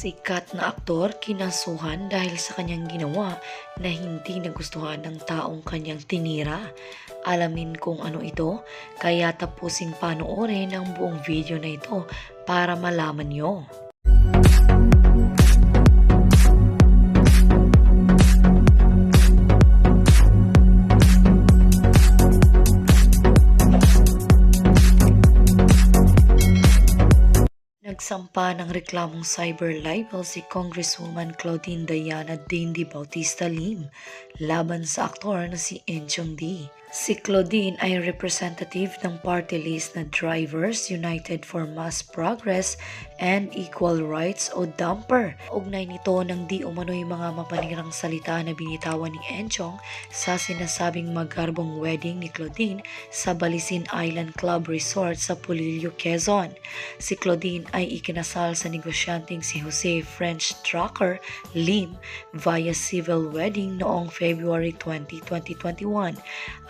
Sikat na aktor kinasuhan dahil sa kanyang ginawa na hindi nagustuhan ng taong kanyang tinira. Alamin kung ano ito, kaya tapusin panoorin ang buong video na ito para malaman nyo. Nagsampa ng reklamong cyber libel si Congresswoman Claudine Diana Dindi Bautista Lim laban sa aktor na si Enchong D. Si Claudine ay representative ng party list na Drivers United for Mass Progress and Equal Rights o DUMPER. Ugnay nito ng di umano'y mga mapanirang salita na binitawan ni Enchong sa sinasabing magarbong wedding ni Claudine sa Balisin Island Club Resort sa Pulilio, Quezon. Si Claudine ay ikinasal sa negosyanteng si Jose French Trucker Lim via civil wedding noong February 20, 2021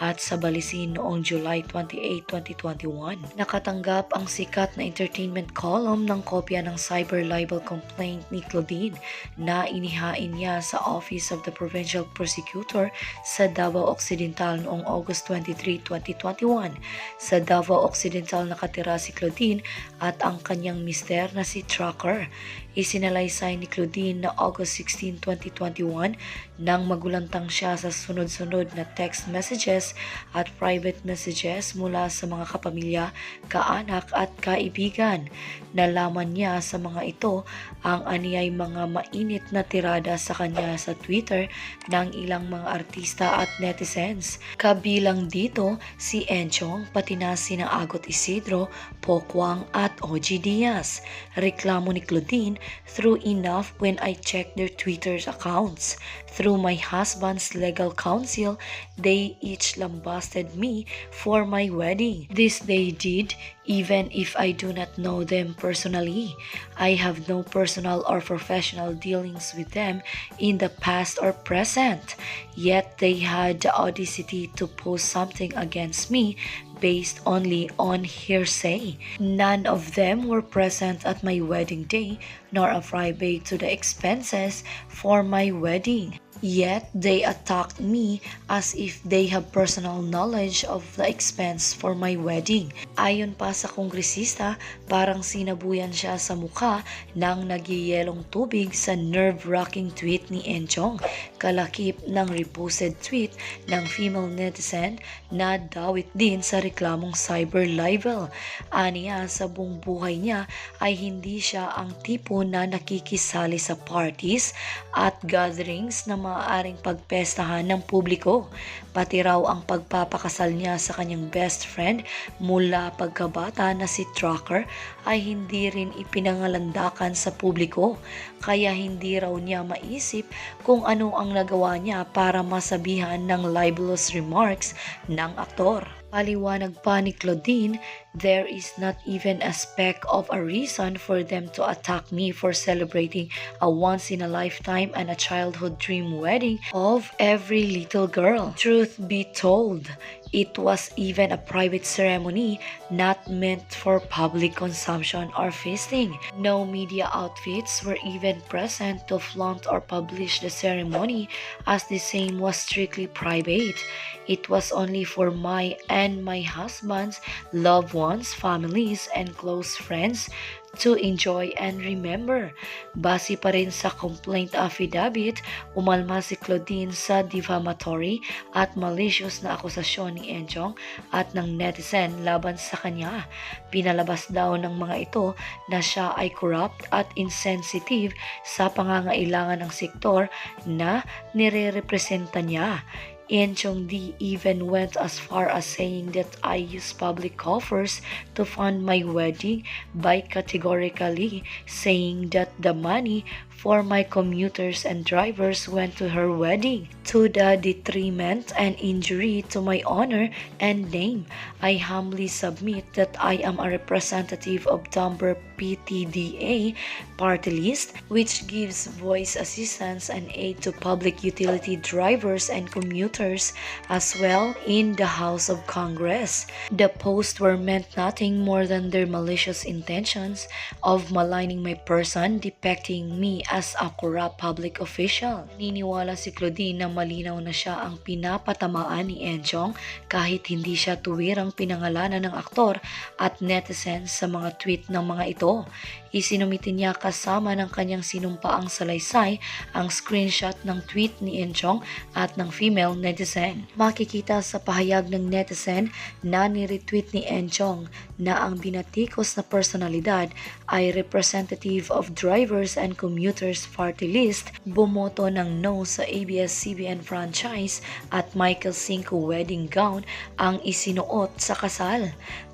at sa Balisin noong July 28, 2021. Nakatanggap ang sikat na entertainment column ng kopya ng cyber libel complaint ni Claudine na inihain niya sa Office of the Provincial Prosecutor sa Davao Occidental noong August 23, 2021. Sa Davao Occidental nakatira si Claudine at ang kanyang mister na si Trucker. Isinalaysay ni Claudine na August 16, 2021 nang magulantang siya sa sunod-sunod na text messages at private messages mula sa mga kapamilya, kaanak at kaibigan. Nalaman niya sa mga ito ang aniyay mga mainit na tirada sa kanya sa Twitter ng ilang mga artista at netizens. Kabilang dito si Enchong, pati na sina Agot Isidro, Pokwang at OG Diaz. Reklamo ni Claudine, "True enough when I checked their Twitter's accounts. Through my husband's legal counsel, they each lambasted me for my wedding. This they did even if I do not know them personally. I have no personal or professional dealings with them in the past or present. Yet they had the audacity to post something against me based only on hearsay. None of them were present at my wedding day, nor a privy to the expenses for my wedding. Yet they attacked me as if they have personal knowledge of the expense for my wedding." Ayon pa sa kongresista, parang sinabuyan siya sa mukha ng nagyayelong tubig sa nerve-wracking tweet ni Enchong, kalakip ng reposted tweet ng female netizen na dawit din sa reklamong cyber libel. Aniya, sa buong buhay niya ay hindi siya ang tipo na nakikisali sa parties at gatherings na maaaring pagpestahan ng publiko. Pati raw ang pagpapakasal niya sa kanyang best friend mula pagkabata na si Trucker ay hindi rin ipinangalandakan sa publiko, kaya hindi raw niya maisip kung ano ang nagawa niya para masabihan ng libelous remarks ng aktor. Paliwanag pa ni Claudine, "There is not even a speck of a reason for them to attack me for celebrating a once-in-a-lifetime and a childhood dream wedding of every little girl. Truth be told, it was even a private ceremony not meant for public consumption or feasting. No media outfits were even present to flaunt or publish the ceremony as the same was strictly private. It was only for my and my husband's loved ones, families, and close friends to enjoy and remember." Base pa rin sa complaint affidavit, umalma si Claudine sa defamatory at malicious na akusasyon ni Enchong at ng netizen laban sa kanya. Pinalabas daw ng mga ito na siya ay corrupt at insensitive sa pangangailangan ng sektor na nire-representa niya. Enchong D even went as far as saying that I use public coffers to fund my wedding by categorically saying that the money for my commuters and drivers went to her wedding, to the detriment and injury to my honor and name. I humbly submit that I am a representative of Dumber PTDA party list, which gives voice assistance and aid to public utility drivers and commuters as well in the House of Congress. The posts were meant nothing more than their malicious intentions of maligning my person, depicting me as a corrupt public official. Niniwala si Claudine na malinaw na siya ang pinapatamaan ni Enchong kahit hindi siya tuwirang pinangalanan ng aktor at netizens sa mga tweet ng mga ito. Isinumitin niya kasama ng kanyang sinumpaang salaysay ang screenshot ng tweet ni Enchong at ng female netizen. Makikita sa pahayag ng netizen na ni-retweet ni Enchong na ang binatikos na personalidad ay representative of drivers and commuters party list, bumoto ng no sa ABS-CBN franchise at Michael Cinco wedding gown ang isinuot sa kasal.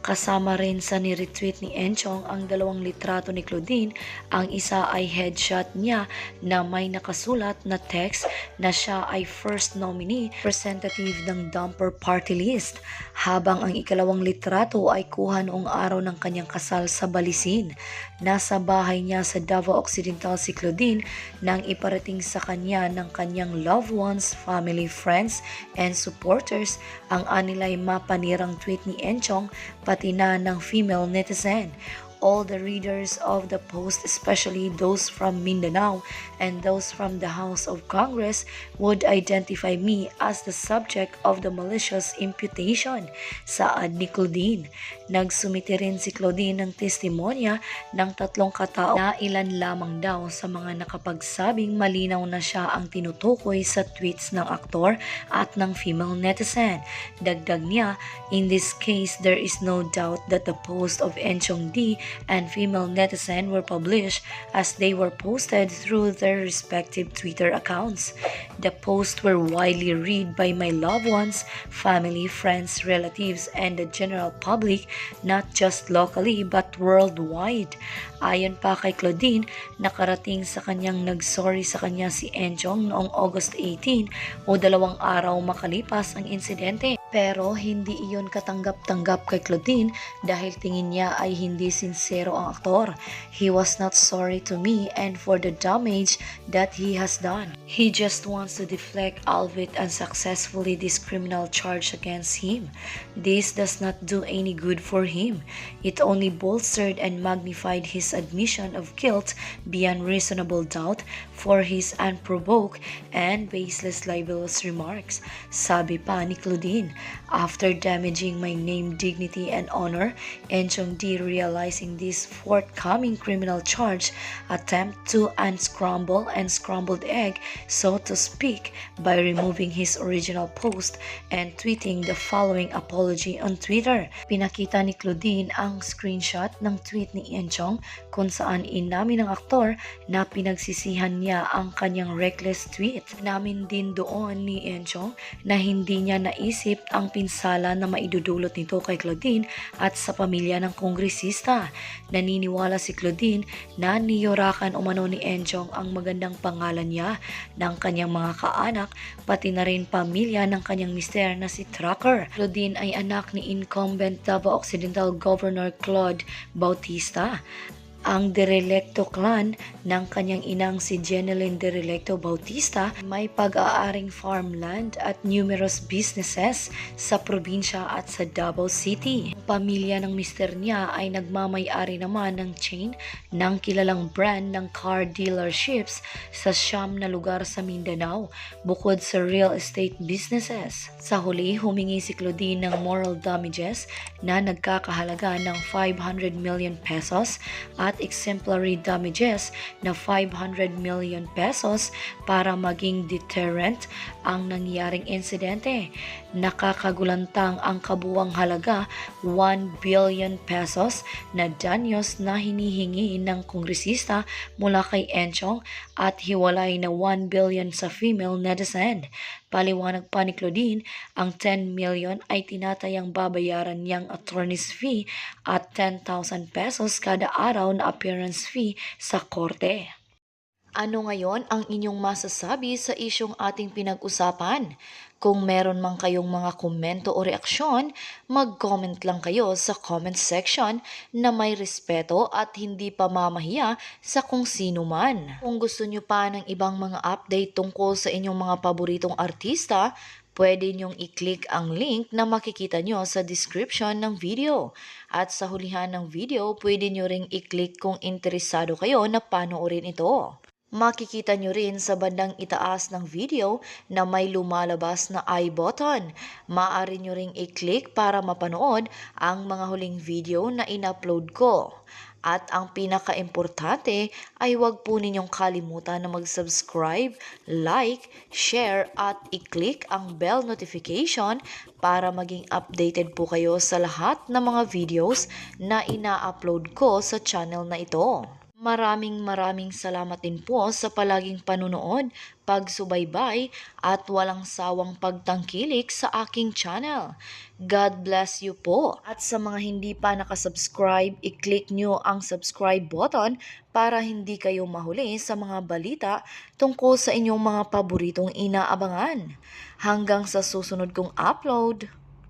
Kasama rin sa ni-retweet ni Enchong ang dalawang litrato ni Claudine. Ang isa ay headshot niya na may nakasulat na text na siya ay first nominee representative ng Dumper party list, habang ang ikalawang litrato ay kuha noong araw ng kanyang kasal sa Balisin. Nasa bahay niya sa Davao Occidental si Claudine nang iparating sa kanya ng kanyang loved ones, family, friends, and supporters ang anilay mapanirang tweet ni Enchong pati na ng female netizen. All the readers of the post, especially those from Mindanao and those from the House of Congress, would identify me as the subject of the malicious imputation, saad ni Claudine. Nagsumiti rin si Claudine ng testimonya ng 3 katao na ilan lamang daw sa mga nakapagsabing malinaw na siya ang tinutukoy sa tweets ng aktor at ng female netizen. Dagdag niya, in this case, there is no doubt that the post of Enchong D and female netizen were published as they were posted through their respective Twitter accounts. The posts were widely read by my loved ones, family, friends, relatives, and the general public, not just locally but worldwide. Ayon pa kay Claudine, nakarating sa kanyang nagsorry sa kanya si Enchong noong August 18 o 2 araw makalipas ang insidente. Pero hindi iyon katanggap-tanggap kay Claudine dahil tingin niya ay hindi sincero ang aktor. He was not sorry to me and for the damage that he has done. He just wants to deflect albeit unsuccessfully this criminal charge against him. This does not do any good for him. It only bolstered and magnified his admission of guilt beyond reasonable doubt for his unprovoked and baseless libelous remarks. Sabi pa ni Claudine, after damaging my name, dignity, and honor, Enchong D, realizing this forthcoming criminal charge, attempt to unscramble and scrambled egg, so to speak, by removing his original post and tweeting the following apology on Twitter. Pinakita ni Claudine ang screenshot ng tweet ni Enchong kung saan inamin ng aktor na pinagsisihan niya ang kanyang reckless tweet. Namin din doon ni Enchong na hindi niya naisip ang pinsala na maidudulot nito kay Claudine at sa pamilya ng kongresista. Naniniwala si Claudine na niyorakan umano ni Enchong ang magandang pangalan niya ng kanyang mga kaanak pati na rin pamilya ng kanyang mister na si Trucker. Claudine ay anak ni incumbent Davao Occidental Governor Claude Bautista. Ang Derelecto clan ng kanyang inang si Jeneline Derelecto Bautista may pag-aaring farmland at numerous businesses sa probinsya at sa Davao City. Ang pamilya ng mister niya ay nagmamay-ari naman ng chain ng kilalang brand ng car dealerships sa 9 na lugar sa Mindanao bukod sa real estate businesses. Sa huli, humingi si Claudine ng moral damages na nagkakahalaga ng 500 million pesos at exemplary damages na 500 million pesos para maging deterrent ang nangyaring insidente. Nakakagulantang ang kabuwang halaga 1 billion pesos na danyos na hinihingi ng kongresista mula kay Enchong at hiwalay na 1 billion sa female netizen. Paliwanag pa ni Claudine, ang 10 million ay tinatayang babayaran niyang attorney's fee at 10,000 pesos kada araw na appearance fee sa korte. Ano ngayon ang inyong masasabi sa isyong ating pinag-usapan? Kung meron man kayong mga komento o reaksyon, mag-comment lang kayo sa comment section na may respeto at hindi pa mamahiya sa kung sino man. Kung gusto nyo pa ng ibang mga update tungkol sa inyong mga paboritong artista, pwede nyong i-click ang link na makikita nyo sa description ng video. At sa hulihan ng video, pwede nyo ring i-click kung interesado kayo na panoorin ito. Makikita nyo rin sa bandang itaas ng video na may lumalabas na I button. Maaari nyo ring i-click para mapanood ang mga huling video na in-upload ko. At ang pinaka-importante ay huwag po ninyong kalimutan na mag-subscribe, like, share at i-click ang bell notification para maging updated po kayo sa lahat ng mga videos na ina-upload ko sa channel na ito. Maraming salamat din po sa palaging panunood, pagsubaybay at walang sawang pagtangkilik sa aking channel. God bless you po. At sa mga hindi pa nakasubscribe, i-click nyo ang subscribe button para hindi kayo mahuli sa mga balita tungkol sa inyong mga paboritong inaabangan. Hanggang sa susunod kong upload.